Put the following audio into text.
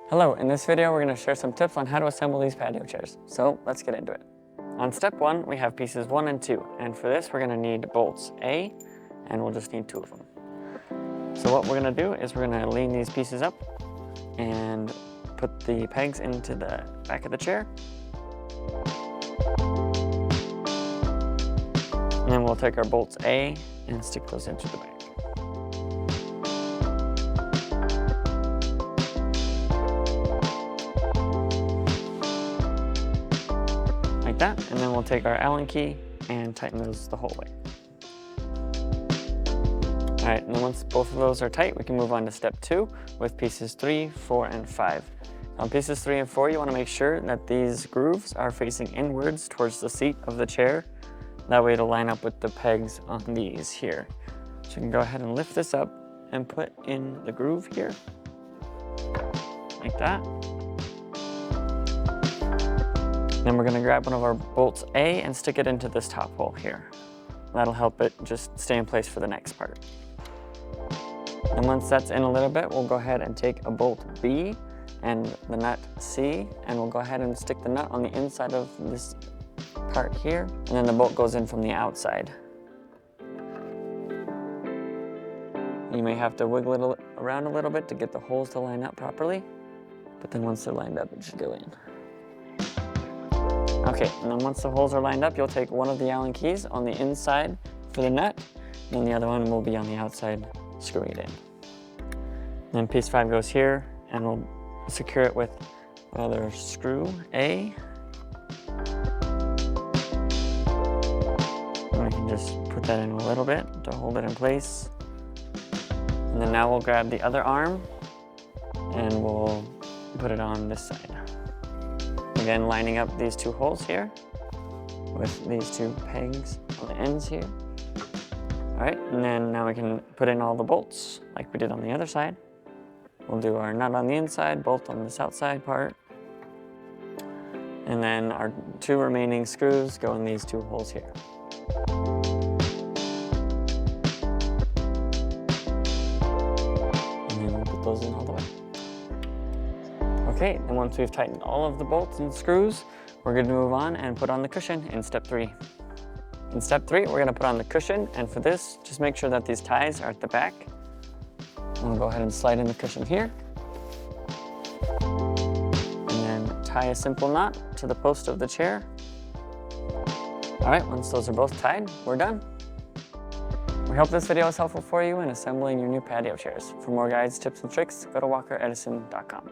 Hello, in this video we're going to share some tips on how to assemble these patio chairs. So let's get into it. On step 1 we have pieces 1 and 2, and for this we're going to need bolts A, and we'll just need 2 of them. So what we're going to do is we're going to lean these pieces up and put the pegs into the back of the chair. And then we'll take our bolts A and stick those into the back. Like that, and then we'll take our Allen key and tighten those the whole way. All right, and then once both of those are tight, we can move on to step 2 with pieces 3, 4, and 5. On pieces 3 and 4, you want to make sure that these grooves are facing inwards towards the seat of the chair. That way it'll line up with the pegs on these here. So you can go ahead and lift this up and put in the groove here, like that. Then we're going to grab one of our bolts A and stick it into this top hole here. That'll help it just stay in place for the next part. And once that's in a little bit, we'll go ahead and take a bolt B and the nut C, and we'll go ahead and stick the nut on the inside of this part here, and then the bolt goes in from the outside. You may have to wiggle it around a little bit to get the holes to line up properly, but then once they're lined up, it should go in. Okay, and then once the holes are lined up, you'll take one of the Allen keys on the inside for the nut, and then the other one will be on the outside, screwing it in. Then piece 5 goes here, and we'll secure it with another screw A. And we can just put that in a little bit to hold it in place. And then now we'll grab the other arm, and we'll put it on this side. Again, lining up these 2 holes here with these 2 pegs on the ends here. All right, and then now we can put in all the bolts like we did on the other side. We'll do our nut on the inside, bolt on this outside part. And then our 2 remaining screws go in these 2 holes here. And then we'll put those in all the way. Okay, and once we've tightened all of the bolts and screws, we're going to move on and put on the cushion in step 3. In step 3, we're going to put on the cushion, and for this, just make sure that these ties are at the back. And we'll go ahead and slide in the cushion here. And then tie a simple knot to the post of the chair. All right, once those are both tied, we're done. We hope this video was helpful for you in assembling your new patio chairs. For more guides, tips, and tricks, go to walkeredison.com.